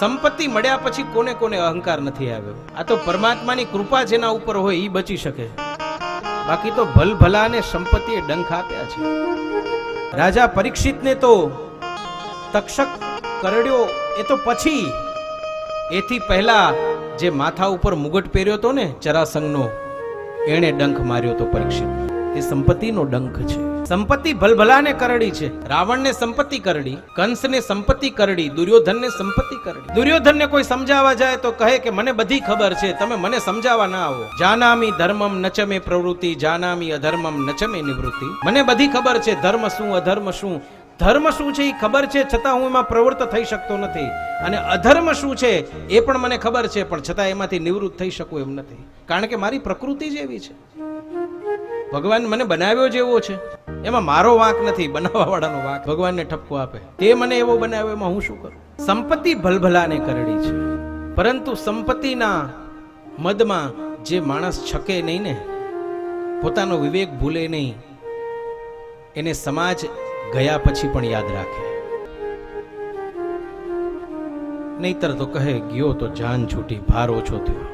સંપત્તિ મળ્યા પછી કોને કોને અહંકાર નથી આવ્યો? આ તો પરમાત્માની કૃપા જેના ઉપર હોય એ બચી શકે, બાકી તો ભલભલાને સંપત્તિએ ડંખ આપ્યા છે. રાજા પરીક્ષિતને તો તક્ષક કરડ્યો એ તો પછી, એથી પહેલા જે માથા ઉપર મુગટ પહેર્યો હતો ને જરાસંઘનો, એણે ડંખ માર્યો તો પરીક્ષિત. એ સંપત્તિનો ડંખ છે. સંપત્તિ ભલભલાને કરડી છે. રાવણને સંપત્તિ કરડી, કંસને સંપત્તિ કરડી, દુર્યોધનને સંપત્તિ કરડી. દુર્યોધનને કોઈ સમજાવવા જાય તો કહે કે મને બધી ખબર છે, તમે મને સમજાવવા ના આવો. જાનામી ધર્મમ નચમે પ્રવૃત્તિ, જાનામી અધર્મમ નચમે નિવૃત્તિ. મને બધી ખબર છે, ધર્મ શું અધર્મ શું. ધર્મ શું છે એ ખબર છે, છતાં હું એમાં પ્રવૃત્ત થઈ શકતો નથી, અને અધર્મ શું છે એ પણ મને ખબર છે, પણ છતાં એમાંથી નિવૃત્ત થઈ શકું એમ નથી, કારણ કે મારી પ્રકૃતિ જ એવી છે. ભગવાન મને બનાવ્યો જેવો છે, એમાં મારો વાંક નથી, બનાવવા વાળાનો વાંક. ભગવાનને ઠપકો આપે, તે મને એવો બનાવ્યો, એમાં હું શું કરું? સંપત્તિ ભલભલાને કરડી છે, પરંતુ સંપત્તિના મદમાં જે માણસ છકે નહીં ને, પોતાનો વિવેક ભૂલે નહીં, એને સમાજ ગયા પછી પણ યાદ રાખે. નહીતર તો કહે ગયો તો જાન છૂટી, ભાર ઓછો થયો.